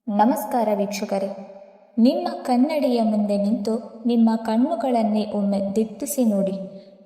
ನಮಸ್ಕಾರ ವೀಕ್ಷಕರೇ, ನಿಮ್ಮ ಕನ್ನಡಿಯ ಮುಂದೆ ನಿಂತು ನಿಮ್ಮ ಕಣ್ಣುಗಳನ್ನೇ ಒಮ್ಮೆ ದಿಟ್ಟಿಸಿ ನೋಡಿ.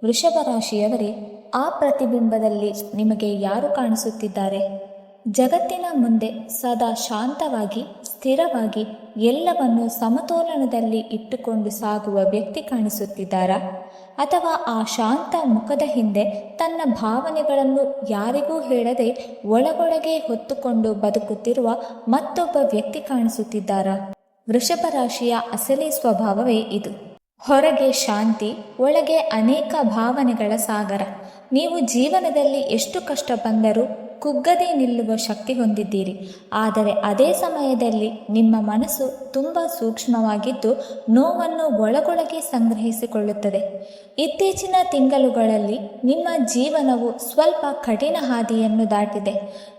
ವೃಷಭ ರಾಶಿಯವರೇ, ಆ ಪ್ರತಿಬಿಂಬದಲ್ಲಿ ನಿಮಗೆ ಯಾರು ಕಾಣಿಸುತ್ತಿದ್ದಾರೆ? ಜಗತ್ತಿನ ಮುಂದೆ ಸದಾ ಶಾಂತವಾಗಿ, ಸ್ಥಿರವಾಗಿ, ಎಲ್ಲವನ್ನು ಸಮತೋಲನದಲ್ಲಿ ಇಟ್ಟುಕೊಂಡು ಸಾಗುವ ವ್ಯಕ್ತಿ ಕಾಣಿಸುತ್ತಿದ್ದಾರಾ? ಅಥವಾ ಆ ಶಾಂತ ಮುಖದ ಹಿಂದೆ ತನ್ನ ಭಾವನೆಗಳನ್ನು ಯಾರಿಗೂ ಹೇಳದೆ ಒಳಗೊಳಗೆ ಹೊತ್ತುಕೊಂಡು ಬದುಕುತ್ತಿರುವ ಮತ್ತೊಬ್ಬ ವ್ಯಕ್ತಿ ಕಾಣಿಸುತ್ತಿದ್ದಾರಾ? ವೃಷಭ ರಾಶಿಯ ಅಸಲಿ ಸ್ವಭಾವವೇ ಇದು. ಹೊರಗೆ ಶಾಂತಿ, ಒಳಗೆ ಅನೇಕ ಭಾವನೆಗಳ ಸಾಗರ. ನೀವು ಜೀವನದಲ್ಲಿ ಎಷ್ಟು ಕಷ್ಟ ಬಂದರೂ ಕುಗ್ಗದೆ ನಿಲ್ಲುವ ಶಕ್ತಿ ಹೊಂದಿದ್ದೀರಿ. ಆದರೆ ಅದೇ ಸಮಯದಲ್ಲಿ ನಿಮ್ಮ ಮನಸ್ಸು ತುಂಬ ಸೂಕ್ಷ್ಮವಾಗಿದ್ದು ನೋವನ್ನು ಒಳಗೊಳಗೆ ಸಂಗ್ರಹಿಸಿಕೊಳ್ಳುತ್ತದೆ. ಇತ್ತೀಚಿನ ತಿಂಗಳುಗಳಲ್ಲಿ ನಿಮ್ಮ ಜೀವನವು ಸ್ವಲ್ಪ ಕಠಿಣ ಹಾದಿಯನ್ನು ದಾಟಿದೆ.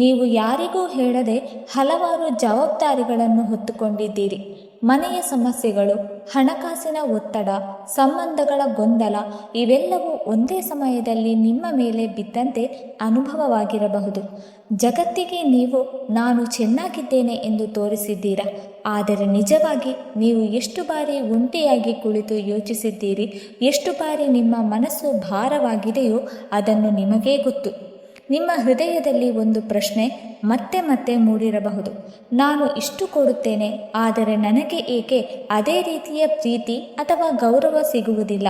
ನೀವು ಯಾರಿಗೂ ಹೇಳದೆ ಹಲವಾರು ಜವಾಬ್ದಾರಿಗಳನ್ನು ಹೊತ್ತುಕೊಂಡಿದ್ದೀರಿ. ಮನೆಯ ಸಮಸ್ಯೆಗಳು, ಹಣಕಾಸಿನ ಒತ್ತಡ, ಸಂಬಂಧಗಳ ಗೊಂದಲ ಇವೆಲ್ಲವೂ ಒಂದೇ ಸಮಯದಲ್ಲಿ ನಿಮ್ಮ ಮೇಲೆ ಬಿದ್ದಂತೆ ಅನುಭವವಾಗಿರಬಹುದು. ಜಗತ್ತಿಗೆ ನೀವು ನಾನು ಚೆನ್ನಾಗಿದ್ದೇನೆ ಎಂದು ತೋರಿಸಿದ್ದೀರಾ. ಆದರೆ ನಿಜವಾಗಿ ನೀವು ಎಷ್ಟು ಬಾರಿ ಒಂಟಿಯಾಗಿ ಕುಳಿತು ಯೋಚಿಸಿದ್ದೀರಿ, ಎಷ್ಟು ಬಾರಿ ನಿಮ್ಮ ಮನಸ್ಸು ಭಾರವಾಗಿದೆಯೋ ಅದನ್ನು ನಿಮಗೇ ಗೊತ್ತು. ನಿಮ್ಮ ಹೃದಯದಲ್ಲಿ ಒಂದು ಪ್ರಶ್ನೆ ಮತ್ತೆ ಮತ್ತೆ ಮೂಡಿರಬಹುದು. ನಾನು ಇಷ್ಟು ಕೊಡುತ್ತೇನೆ, ಆದರೆ ನನಗೆ ಏಕೆ ಅದೇ ರೀತಿಯ ಪ್ರೀತಿ ಅಥವಾ ಗೌರವ ಸಿಗುವುದಿಲ್ಲ?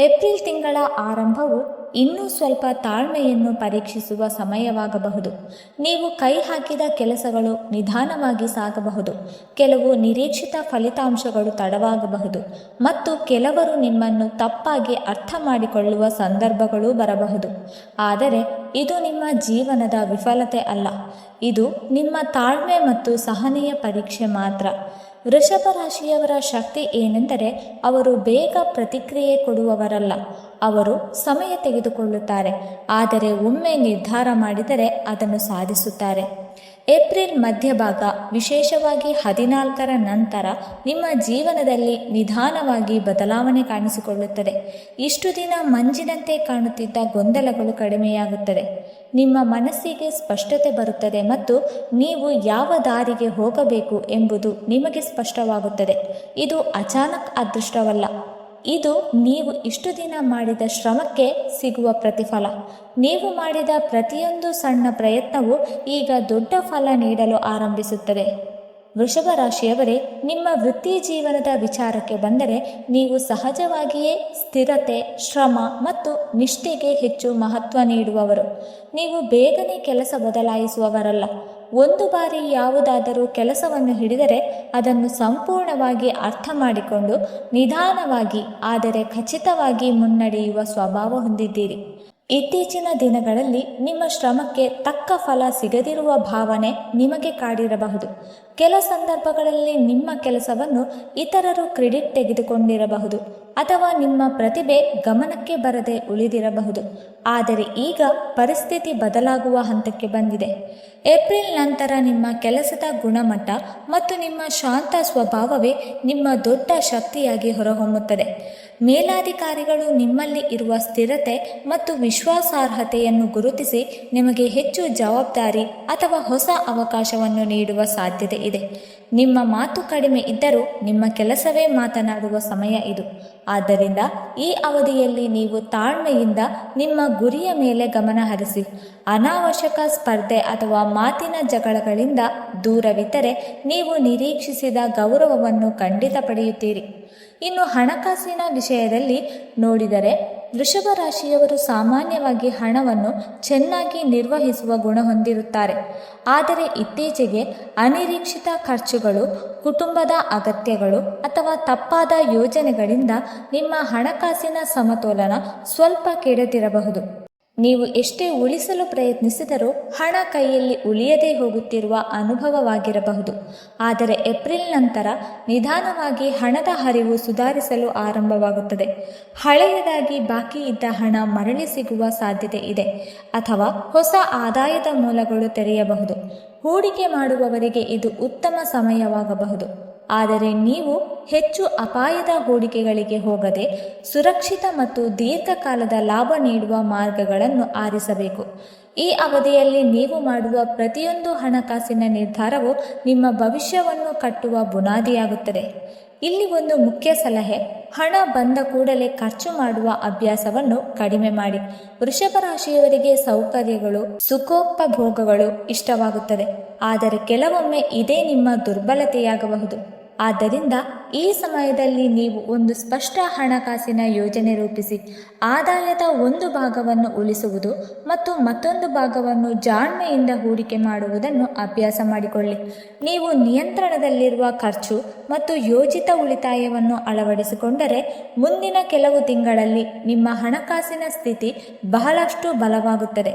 ಏಪ್ರಿಲ್ ತಿಂಗಳ ಆರಂಭವು ಇನ್ನೂ ಸ್ವಲ್ಪ ತಾಳ್ಮೆಯನ್ನು ಪರೀಕ್ಷಿಸುವ ಸಮಯವಾಗಬಹುದು. ನೀವು ಕೈ ಹಾಕಿದ ಕೆಲಸಗಳು ನಿಧಾನವಾಗಿ ಸಾಗಬಹುದು. ಕೆಲವು ನಿರೀಕ್ಷಿತ ಫಲಿತಾಂಶಗಳು ತಡವಾಗಬಹುದು ಮತ್ತು ಕೆಲವರು ನಿಮ್ಮನ್ನು ತಪ್ಪಾಗಿ ಅರ್ಥ ಮಾಡಿಕೊಳ್ಳುವ ಸಂದರ್ಭಗಳೂ ಬರಬಹುದು. ಆದರೆ ಇದು ನಿಮ್ಮ ಜೀವನದ ವಿಫಲತೆ ಅಲ್ಲ, ಇದು ನಿಮ್ಮ ತಾಳ್ಮೆ ಮತ್ತು ಸಹನೆಯ ಪರೀಕ್ಷೆ ಮಾತ್ರ. ವೃಷಭ ರಾಶಿಯವರ ಶಕ್ತಿ ಏನೆಂದರೆ ಅವರು ಬೇಗ ಪ್ರತಿಕ್ರಿಯೆ ಕೊಡುವವರಲ್ಲ. ಅವರು ಸಮಯ ತೆಗೆದುಕೊಳ್ಳುತ್ತಾರೆ, ಆದರೆ ಒಮ್ಮೆ ನಿರ್ಧಾರ ಮಾಡಿದರೆ ಅದನ್ನು ಸಾಧಿಸುತ್ತಾರೆ. ಏಪ್ರಿಲ್ ಮಧ್ಯಭಾಗ, ವಿಶೇಷವಾಗಿ 14ರ ನಂತರ ನಿಮ್ಮ ಜೀವನದಲ್ಲಿ ನಿಧಾನವಾಗಿ ಬದಲಾವಣೆ ಕಾಣಿಸಿಕೊಳ್ಳುತ್ತದೆ. ಇಷ್ಟು ದಿನ ಮಂಜಿನಂತೆ ಕಾಣುತ್ತಿದ್ದ ಗೊಂದಲಗಳು ಕಡಿಮೆಯಾಗುತ್ತದೆ. ನಿಮ್ಮ ಮನಸ್ಸಿಗೆ ಸ್ಪಷ್ಟತೆ ಬರುತ್ತದೆ ಮತ್ತು ನೀವು ಯಾವ ದಾರಿಗೆ ಹೋಗಬೇಕು ಎಂಬುದು ನಿಮಗೆ ಸ್ಪಷ್ಟವಾಗುತ್ತದೆ. ಇದು ಅಚಾನಕ್ ಅದೃಷ್ಟವಲ್ಲ, ಇದು ನೀವು ಇಷ್ಟು ದಿನ ಮಾಡಿದ ಶ್ರಮಕ್ಕೆ ಸಿಗುವ ಪ್ರತಿಫಲ. ನೀವು ಮಾಡಿದ ಪ್ರತಿಯೊಂದು ಸಣ್ಣ ಪ್ರಯತ್ನವೂ ಈಗ ದೊಡ್ಡ ಫಲ ನೀಡಲು ಆರಂಭಿಸುತ್ತದೆ. ವೃಷಭ ರಾಶಿಯವರೇ, ನಿಮ್ಮ ವೃತ್ತಿ ಜೀವನದ ವಿಚಾರಕ್ಕೆ ಬಂದರೆ ನೀವು ಸಹಜವಾಗಿಯೇ ಸ್ಥಿರತೆ, ಶ್ರಮ ಮತ್ತು ನಿಷ್ಠೆಗೆ ಹೆಚ್ಚು ಮಹತ್ವ ನೀಡುವವರು. ನೀವು ಬೇಗನೆ ಕೆಲಸ ಬದಲಾಯಿಸುವವರಲ್ಲ. ಒಂದು ಬಾರಿ ಯಾವುದಾದರೂ ಕೆಲಸವನ್ನು ಹಿಡಿದರೆ ಅದನ್ನು ಸಂಪೂರ್ಣವಾಗಿ ಅರ್ಥ ಮಾಡಿಕೊಂಡು ನಿಧಾನವಾಗಿ ಆದರೆ ಖಚಿತವಾಗಿ ಮುನ್ನಡೆಯುವ ಸ್ವಭಾವ ಹೊಂದಿದ್ದೀರಿ. ಇತ್ತೀಚಿನ ದಿನಗಳಲ್ಲಿ ನಿಮ್ಮ ಶ್ರಮಕ್ಕೆ ತಕ್ಕ ಫಲ ಸಿಗದಿರುವ ಭಾವನೆ ನಿಮಗೆ ಕಾಡಿರಬಹುದು. ಕೆಲ ಸಂದರ್ಭಗಳಲ್ಲಿ ನಿಮ್ಮ ಕೆಲಸವನ್ನು ಇತರರು ಕ್ರೆಡಿಟ್ ತೆಗೆದುಕೊಂಡಿರಬಹುದು ಅಥವಾ ನಿಮ್ಮ ಪ್ರತಿಭೆ ಗಮನಕ್ಕೆ ಬರದೆ ಉಳಿದಿರಬಹುದು. ಆದರೆ ಈಗ ಪರಿಸ್ಥಿತಿ ಬದಲಾಗುವ ಹಂತಕ್ಕೆ ಬಂದಿದೆ. ಏಪ್ರಿಲ್ ನಂತರ ನಿಮ್ಮ ಕೆಲಸದ ಗುಣಮಟ್ಟ ಮತ್ತು ನಿಮ್ಮ ಶಾಂತ ಸ್ವಭಾವವೇ ನಿಮ್ಮ ದೊಡ್ಡ ಶಕ್ತಿಯಾಗಿ ಹೊರಹೊಮ್ಮುತ್ತದೆ. ಮೇಲಾಧಿಕಾರಿಗಳು ನಿಮ್ಮಲ್ಲಿ ಇರುವ ಸ್ಥಿರತೆ ಮತ್ತು ವಿಶ್ವಾಸಾರ್ಹತೆಯನ್ನು ಗುರುತಿಸಿ ನಿಮಗೆ ಹೆಚ್ಚು ಜವಾಬ್ದಾರಿ ಅಥವಾ ಹೊಸ ಅವಕಾಶವನ್ನು ನೀಡುವ ಸಾಧ್ಯತೆ ಇದೆ. ನಿಮ್ಮ ಮಾತು ಕಡಿಮೆ ಇದ್ದರೂ ನಿಮ್ಮ ಕೆಲಸವೇ ಮಾತನಾಡುವ ಸಮಯ ಇದು. ಆದ್ದರಿಂದ ಈ ಅವಧಿಯಲ್ಲಿ ನೀವು ತಾಳ್ಮೆಯಿಂದ ನಿಮ್ಮ ಗುರಿಯ ಮೇಲೆ ಗಮನ ಹರಿಸಿ. ಅನಾವಶ್ಯಕ ಸ್ಪರ್ಧೆ ಅಥವಾ ಮಾತಿನ ಜಗಳಗಳಿಂದ ದೂರವಿದ್ದರೆ ನೀವು ನಿರೀಕ್ಷಿಸಿದ ಗೌರವವನ್ನು ಖಂಡಿತ ಪಡೆಯುತ್ತೀರಿ. ಇನ್ನು ಹಣಕಾಸಿನ ವಿಷಯದಲ್ಲಿ ನೋಡಿದರೆ ವೃಷಭ ರಾಶಿಯವರು ಸಾಮಾನ್ಯವಾಗಿ ಹಣವನ್ನು ಚೆನ್ನಾಗಿ ನಿರ್ವಹಿಸುವ ಗುಣ ಹೊಂದಿರುತ್ತಾರೆ. ಆದರೆ ಇತ್ತೀಚೆಗೆ ಅನಿರೀಕ್ಷಿತ ಖರ್ಚುಗಳು, ಕುಟುಂಬದ ಅಗತ್ಯಗಳು ಅಥವಾ ತಪ್ಪಾದ ಯೋಜನೆಗಳಿಂದ ನಿಮ್ಮ ಹಣಕಾಸಿನ ಸಮತೋಲನ ಸ್ವಲ್ಪ ಕೆಡದಿರಬಹುದು. ನೀವು ಎಷ್ಟೇ ಉಳಿಸಲು ಪ್ರಯತ್ನಿಸಿದರೂ ಹಣ ಕೈಯಲ್ಲಿ ಉಳಿಯದೇ ಹೋಗುತ್ತಿರುವ ಅನುಭವವಾಗಿರಬಹುದು. ಆದರೆ ಏಪ್ರಿಲ್ ನಂತರ ನಿಧಾನವಾಗಿ ಹಣದ ಹರಿವು ಸುಧಾರಿಸಲು ಆರಂಭವಾಗುತ್ತದೆ. ಹಳೆಯದಾಗಿ ಬಾಕಿ ಇದ್ದ ಹಣ ಮರಳಿ ಸಿಗುವ ಸಾಧ್ಯತೆ ಇದೆ ಅಥವಾ ಹೊಸ ಆದಾಯದ ಮೂಲಗಳು ತೆರೆಯಬಹುದು. ಹೂಡಿಕೆ ಮಾಡುವವರಿಗೆ ಇದು ಉತ್ತಮ ಸಮಯವಾಗಬಹುದು. ಆದರೆ ನೀವು ಹೆಚ್ಚು ಅಪಾಯದ ಹೂಡಿಕೆಗಳಿಗೆ ಹೋಗದೆ ಸುರಕ್ಷಿತ ಮತ್ತು ದೀರ್ಘಕಾಲದ ಲಾಭ ನೀಡುವ ಮಾರ್ಗಗಳನ್ನು ಆರಿಸಬೇಕು. ಈ ಅವಧಿಯಲ್ಲಿ ನೀವು ಮಾಡುವ ಪ್ರತಿಯೊಂದು ಹಣಕಾಸಿನ ನಿರ್ಧಾರವು ನಿಮ್ಮ ಭವಿಷ್ಯವನ್ನು ಕಟ್ಟುವ ಬುನಾದಿಯಾಗುತ್ತದೆ. ಇಲ್ಲಿ ಒಂದು ಮುಖ್ಯ ಸಲಹೆ: ಹಣ ಬಂದ ಕೂಡಲೇ ಖರ್ಚು ಮಾಡುವ ಅಭ್ಯಾಸವನ್ನು ಕಡಿಮೆ ಮಾಡಿ. ವೃಷಭ ರಾಶಿಯವರಿಗೆ ಸೌಕರ್ಯಗಳು, ಸುಖೋಪಭೋಗಗಳು ಇಷ್ಟವಾಗುತ್ತದೆ, ಆದರೆ ಕೆಲವೊಮ್ಮೆ ಇದೇ ನಿಮ್ಮ ದುರ್ಬಲತೆಯಾಗಬಹುದು. ಆದ್ದರಿಂದ ಈ ಸಮಯದಲ್ಲಿ ನೀವು ಒಂದು ಸ್ಪಷ್ಟ ಹಣಕಾಸಿನ ಯೋಜನೆ ರೂಪಿಸಿ ಆದಾಯದ ಒಂದು ಭಾಗವನ್ನು ಉಳಿಸುವುದು ಮತ್ತು ಮತ್ತೊಂದು ಭಾಗವನ್ನು ಜಾಣ್ಮೆಯಿಂದ ಹೂಡಿಕೆ ಮಾಡುವುದನ್ನು ಅಭ್ಯಾಸ ಮಾಡಿಕೊಳ್ಳಿ. ನೀವು ನಿಯಂತ್ರಣದಲ್ಲಿರುವ ಖರ್ಚು ಮತ್ತು ಯೋಜಿತ ಉಳಿತಾಯವನ್ನು ಅಳವಡಿಸಿಕೊಂಡರೆ ಮುಂದಿನ ಕೆಲವು ತಿಂಗಳಲ್ಲಿ ನಿಮ್ಮ ಹಣಕಾಸಿನ ಸ್ಥಿತಿ ಬಹಳಷ್ಟು ಬಲವಾಗುತ್ತದೆ.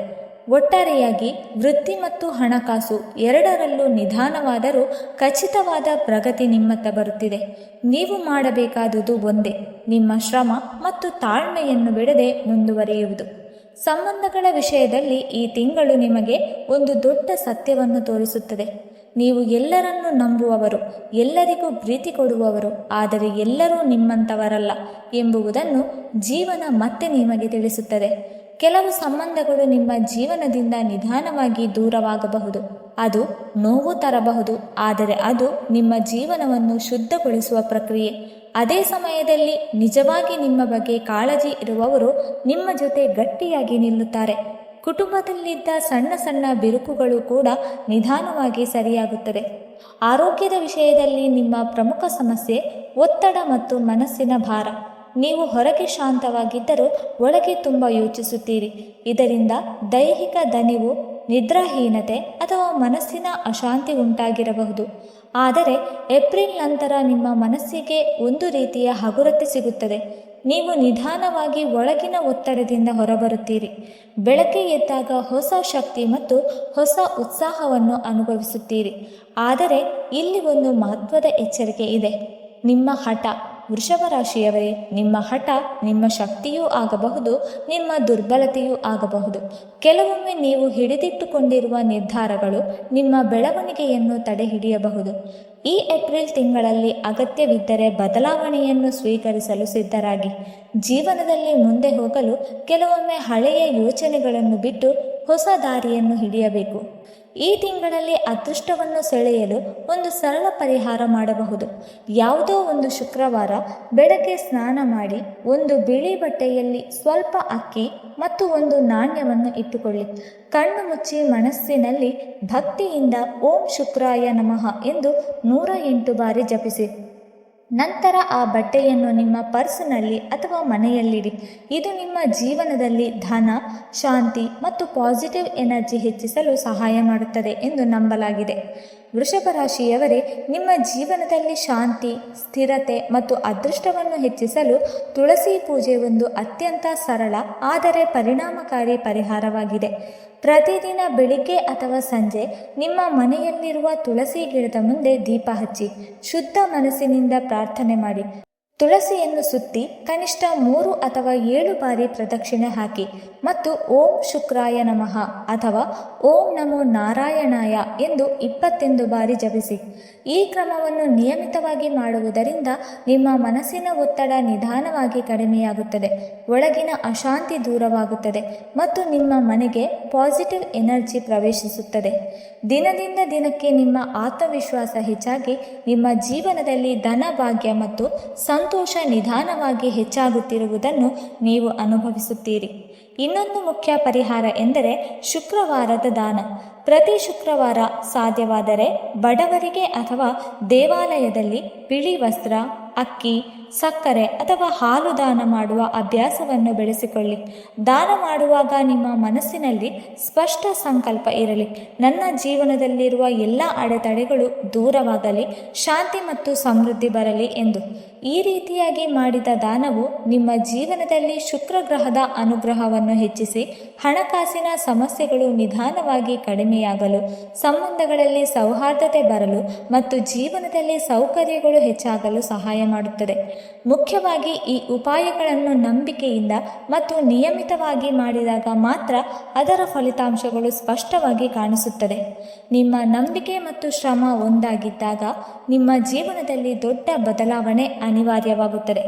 ಒಟ್ಟಾರೆಯಾಗಿ ವೃತ್ತಿ ಮತ್ತು ಹಣಕಾಸು ಎರಡರಲ್ಲೂ ನಿಧಾನವಾದರೂ ಖಚಿತವಾದ ಪ್ರಗತಿ ನಿಮ್ಮತ್ತ ಬರುತ್ತಿದೆ. ನೀವು ಮಾಡಬೇಕಾದುದು ಒಂದೇ: ನಿಮ್ಮ ಶ್ರಮ ಮತ್ತು ತಾಳ್ಮೆಯನ್ನು ಬಿಡದೆ ಮುಂದುವರಿಯುವುದು. ಸಂಬಂಧಗಳ ವಿಷಯದಲ್ಲಿ ಈ ತಿಂಗಳು ನಿಮಗೆ ಒಂದು ದೊಡ್ಡ ಸತ್ಯವನ್ನು ತೋರಿಸುತ್ತದೆ. ನೀವು ಎಲ್ಲರನ್ನೂ ನಂಬುವವರು, ಎಲ್ಲರಿಗೂ ಪ್ರೀತಿ ಕೊಡುವವರು, ಆದರೆ ಎಲ್ಲರೂ ನಿಮ್ಮಂಥವರಲ್ಲ ಎಂಬುದನ್ನು ಜೀವನ ಮತ್ತೆ ನಿಮಗೆ ತಿಳಿಸುತ್ತದೆ. ಕೆಲವು ಸಂಬಂಧಗಳು ನಿಮ್ಮ ಜೀವನದಿಂದ ನಿಧಾನವಾಗಿ ದೂರವಾಗಬಹುದು. ಅದು ನೋವು ತರಬಹುದು, ಆದರೆ ಅದು ನಿಮ್ಮ ಜೀವನವನ್ನು ಶುದ್ಧಗೊಳಿಸುವ ಪ್ರಕ್ರಿಯೆ. ಅದೇ ಸಮಯದಲ್ಲಿ ನಿಜವಾಗಿ ನಿಮ್ಮ ಬಗ್ಗೆ ಕಾಳಜಿ ಇರುವವರು ನಿಮ್ಮ ಜೊತೆ ಗಟ್ಟಿಯಾಗಿ ನಿಲ್ಲುತ್ತಾರೆ. ಕುಟುಂಬದಲ್ಲಿದ್ದ ಸಣ್ಣ ಸಣ್ಣ ಬಿರುಕುಗಳು ಕೂಡ ನಿಧಾನವಾಗಿ ಸರಿಯಾಗುತ್ತದೆ. ಆರೋಗ್ಯದ ವಿಷಯದಲ್ಲಿ ನಿಮ್ಮ ಪ್ರಮುಖ ಸಮಸ್ಯೆ ಒತ್ತಡ ಮತ್ತು ಮನಸ್ಸಿನ ಭಾರ. ನೀವು ಹೊರಗೆ ಶಾಂತವಾಗಿದ್ದರೂ ಒಳಗೆ ತುಂಬ ಯೋಚಿಸುತ್ತೀರಿ. ಇದರಿಂದ ದೈಹಿಕ ದಣಿವು, ನಿದ್ರಾಹೀನತೆ ಅಥವಾ ಮನಸ್ಸಿನ ಅಶಾಂತಿ ಉಂಟಾಗಿರಬಹುದು. ಆದರೆ ಏಪ್ರಿಲ್ ನಂತರ ನಿಮ್ಮ ಮನಸ್ಸಿಗೆ ಒಂದು ರೀತಿಯ ಹಗುರತೆ ಸಿಗುತ್ತದೆ. ನೀವು ನಿಧಾನವಾಗಿ ಒಳಗಿನ ಒತ್ತಡದಿಂದ ಹೊರಬರುತ್ತೀರಿ. ಬೆಳಗ್ಗೆ ಎದ್ದಾಗ ಹೊಸ ಶಕ್ತಿ ಮತ್ತು ಹೊಸ ಉತ್ಸಾಹವನ್ನು ಅನುಭವಿಸುತ್ತೀರಿ. ಆದರೆ ಇಲ್ಲಿ ಒಂದು ಮಹತ್ವದ ಎಚ್ಚರಿಕೆ ಇದೆ: ನಿಮ್ಮ ಹಠ. ವೃಷಭ ರಾಶಿಯವರೇ, ನಿಮ್ಮ ಹಠ ನಿಮ್ಮ ಶಕ್ತಿಯೂ ಆಗಬಹುದು, ನಿಮ್ಮ ದುರ್ಬಲತೆಯೂ ಆಗಬಹುದು. ಕೆಲವೊಮ್ಮೆ ನೀವು ಹಿಡಿದಿಟ್ಟುಕೊಂಡಿರುವ ನಿರ್ಧಾರಗಳು ನಿಮ್ಮ ಬೆಳವಣಿಗೆಯನ್ನು ತಡೆಹಿಡಿಯಬಹುದು. ಈ ಏಪ್ರಿಲ್ ತಿಂಗಳಲ್ಲಿ ಅಗತ್ಯವಿದ್ದರೆ ಬದಲಾವಣೆಯನ್ನು ಸ್ವೀಕರಿಸಲು ಸಿದ್ಧರಾಗಿ. ಜೀವನದಲ್ಲಿ ಮುಂದೆ ಹೋಗಲು ಕೆಲವೊಮ್ಮೆ ಹಳೆಯ ಯೋಚನೆಗಳನ್ನು ಬಿಟ್ಟು ಹೊಸ ದಾರಿಯನ್ನು ಹಿಡಿಯಬೇಕು. ಈ ತಿಂಗಳಲ್ಲಿ ಅದೃಷ್ಟವನ್ನು ಸೆಳೆಯಲು ಒಂದು ಸರಳ ಪರಿಹಾರ ಮಾಡಬಹುದು. ಯಾವುದೋ ಒಂದು ಶುಕ್ರವಾರ ಬೆಳಗ್ಗೆ ಸ್ನಾನ ಮಾಡಿ ಒಂದು ಬಿಳಿ ಬಟ್ಟೆಯಲ್ಲಿ ಸ್ವಲ್ಪ ಅಕ್ಕಿ ಮತ್ತು ಒಂದು ನಾಣ್ಯವನ್ನು ಇಟ್ಟುಕೊಳ್ಳಿ. ಕಣ್ಣು ಮುಚ್ಚಿ ಮನಸ್ಸಿನಲ್ಲಿ ಭಕ್ತಿಯಿಂದ ಓಂ ಶುಕ್ರಾಯ ನಮಃ ಎಂದು 108 ಬಾರಿ ಜಪಿಸಿ. ನಂತರ ಆ ಬಟ್ಟೆಯನ್ನು ನಿಮ್ಮ ಪರ್ಸ್ನಲ್ಲಿ ಅಥವಾ ಮನೆಯಲ್ಲಿಡಿ. ಇದು ನಿಮ್ಮ ಜೀವನದಲ್ಲಿ ಧನ, ಶಾಂತಿ ಮತ್ತು ಪಾಸಿಟಿವ್ ಎನರ್ಜಿ ಹೆಚ್ಚಿಸಲು ಸಹಾಯ ಮಾಡುತ್ತದೆ ಎಂದು ನಂಬಲಾಗಿದೆ. ವೃಷಭ ರಾಶಿಯವರೇ, ನಿಮ್ಮ ಜೀವನದಲ್ಲಿ ಶಾಂತಿ, ಸ್ಥಿರತೆ ಮತ್ತು ಅದೃಷ್ಟವನ್ನು ಹೆಚ್ಚಿಸಲು ತುಳಸಿ ಪೂಜೆ ಒಂದು ಅತ್ಯಂತ ಸರಳ ಆದರೆ ಪರಿಣಾಮಕಾರಿ ಪರಿಹಾರವಾಗಿದೆ. ಪ್ರತಿದಿನ ಬೆಳಿಗ್ಗೆ ಅಥವಾ ಸಂಜೆ ನಿಮ್ಮ ಮನೆಯಲ್ಲಿರುವ ತುಳಸಿ ಗಿಡದ ಮುಂದೆ ದೀಪ ಹಚ್ಚಿ ಶುದ್ಧ ಮನಸ್ಸಿನಿಂದ ಪ್ರಾರ್ಥನೆ ಮಾಡಿ. ತುಳಸಿಯನ್ನು ಸುತ್ತಿ ಕನಿಷ್ಠ 3 ಅಥವಾ 7 ಬಾರಿ ಪ್ರದಕ್ಷಿಣೆ ಹಾಕಿ ಮತ್ತು ಓಂ ಶುಕ್ರಾಯ ನಮಃ ಅಥವಾ ಓಂ ನಮೋ ನಾರಾಯಣಾಯ ಎಂದು 21 ಬಾರಿ ಜಪಿಸಿ. ಈ ಕ್ರಮವನ್ನು ನಿಯಮಿತವಾಗಿ ಮಾಡುವುದರಿಂದ ನಿಮ್ಮ ಮನಸ್ಸಿನ ಒತ್ತಡ ನಿಧಾನವಾಗಿ ಕಡಿಮೆಯಾಗುತ್ತದೆ, ಒಳಗಿನ ಅಶಾಂತಿ ದೂರವಾಗುತ್ತದೆ ಮತ್ತು ನಿಮ್ಮ ಮನೆಗೆ ಪಾಸಿಟಿವ್ ಎನರ್ಜಿ ಪ್ರವೇಶಿಸುತ್ತದೆ. ದಿನದಿಂದ ದಿನಕ್ಕೆ ನಿಮ್ಮ ಆತ್ಮವಿಶ್ವಾಸ ಹೆಚ್ಚಾಗಿ ನಿಮ್ಮ ಜೀವನದಲ್ಲಿ ಧನ, ಭಾಗ್ಯ ಮತ್ತು ಸಂತೋಷ ನಿಧಾನವಾಗಿ ಹೆಚ್ಚಾಗುತ್ತಿರುವುದನ್ನು ನೀವು ಅನುಭವಿಸುತ್ತೀರಿ. ಇನ್ನೊಂದು ಮುಖ್ಯ ಪರಿಹಾರ ಎಂದರೆ ಶುಕ್ರವಾರದ ದಾನ. ಪ್ರತಿ ಶುಕ್ರವಾರ ಸಾಧ್ಯವಾದರೆ ಬಡವರಿಗೆ ಅಥವಾ ದೇವಾಲಯದಲ್ಲಿ ಬಿಳಿ ವಸ್ತ್ರ, ಅಕ್ಕಿ, ಸಕ್ಕರೆ ಅಥವಾ ಹಾಲು ದಾನ ಮಾಡುವ ಅಭ್ಯಾಸವನ್ನು ಬೆಳೆಸಿಕೊಳ್ಳಿ. ದಾನ ಮಾಡುವಾಗ ನಿಮ್ಮ ಮನಸ್ಸಿನಲ್ಲಿ ಸ್ಪಷ್ಟ ಸಂಕಲ್ಪ ಇರಲಿ: ನನ್ನ ಜೀವನದಲ್ಲಿರುವ ಎಲ್ಲ ಅಡೆತಡೆಗಳು ದೂರವಾಗಲಿ, ಶಾಂತಿ ಮತ್ತು ಸಮೃದ್ಧಿ ಬರಲಿ ಎಂದು. ಈ ರೀತಿಯಾಗಿ ಮಾಡಿದ ದಾನವು ನಿಮ್ಮ ಜೀವನದಲ್ಲಿ ಶುಕ್ರ ಗ್ರಹದ ಅನುಗ್ರಹವನ್ನು ಹೆಚ್ಚಿಸಿ ಹಣಕಾಸಿನ ಸಮಸ್ಯೆಗಳು ನಿಧಾನವಾಗಿ ಕಡಿಮೆಯಾಗಲು, ಸಂಬಂಧಗಳಲ್ಲಿ ಸೌಹಾರ್ದತೆ ಬರಲು ಮತ್ತು ಜೀವನದಲ್ಲಿ ಸೌಕರ್ಯಗಳು ಹೆಚ್ಚಾಗಲು ಸಹಾಯ ಮಾಡುತ್ತದೆ. ಮುಖ್ಯವಾಗಿ ಈ ಉಪಾಯಗಳನ್ನು ನಂಬಿಕೆಯಿಂದ ಮತ್ತು ನಿಯಮಿತವಾಗಿ ಮಾಡಿದಾಗ ಮಾತ್ರ ಅದರ ಫಲಿತಾಂಶಗಳು ಸ್ಪಷ್ಟವಾಗಿ ಕಾಣಿಸುತ್ತದೆ. ನಿಮ್ಮ ನಂಬಿಕೆ ಮತ್ತು ಶ್ರಮ ಒಂದಾಗಿದ್ದಾಗ ನಿಮ್ಮ ಜೀವನದಲ್ಲಿ ದೊಡ್ಡ ಬದಲಾವಣೆ ಅನಿವಾರ್ಯವಾಗುತ್ತದೆ.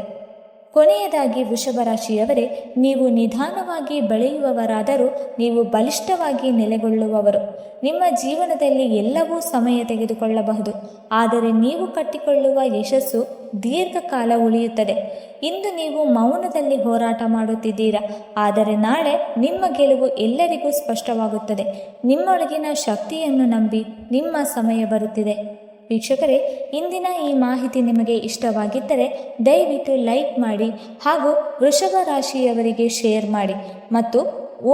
ಕೊನೆಯದಾಗಿ ವೃಷಭ ರಾಶಿಯವರೇ, ನೀವು ನಿಧಾನವಾಗಿ ಬೆಳೆಯುವವರಾದರೂ ನೀವು ಬಲಿಷ್ಠವಾಗಿ ನೆಲೆಗೊಳ್ಳುವವರು. ನಿಮ್ಮ ಜೀವನದಲ್ಲಿ ಎಲ್ಲವೂ ಸಮಯ ತೆಗೆದುಕೊಳ್ಳಬಹುದು, ಆದರೆ ನೀವು ಕಟ್ಟಿಕೊಳ್ಳುವ ಯಶಸ್ಸು ದೀರ್ಘಕಾಲ ಉಳಿಯುತ್ತದೆ. ಇಂದು ನೀವು ಮೌನದಲ್ಲಿ ಹೋರಾಟ ಮಾಡುತ್ತಿದ್ದೀರಾ, ಆದರೆ ನಾಳೆ ನಿಮ್ಮ ಗೆಲುವು ಎಲ್ಲರಿಗೂ ಸ್ಪಷ್ಟವಾಗುತ್ತದೆ. ನಿಮ್ಮೊಳಗಿನ ಶಕ್ತಿಯನ್ನು ನಂಬಿ, ನಿಮ್ಮ ಸಮಯ ಬರುತ್ತಿದೆ. ವೀಕ್ಷಕರೇ, ಇಂದಿನ ಈ ಮಾಹಿತಿ ನಿಮಗೆ ಇಷ್ಟವಾಗಿದ್ದರೆ ದಯವಿಟ್ಟು ಲೈಕ್ ಮಾಡಿ ಹಾಗೂ ವೃಷಭ ರಾಶಿಯವರಿಗೆ ಶೇರ್ ಮಾಡಿ ಮತ್ತು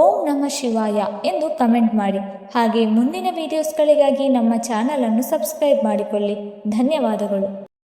ಓಂ ನಮಃ ಶಿವಾಯ ಎಂದು ಕಮೆಂಟ್ ಮಾಡಿ. ಹಾಗೆ ಮುಂದಿನ ವಿಡಿಯೋಸ್ಗಳಿಗಾಗಿ ನಮ್ಮ ಚಾನಲನ್ನು ಸಬ್ಸ್ಕ್ರೈಬ್ ಮಾಡಿಕೊಳ್ಳಿ. ಧನ್ಯವಾದಗಳು.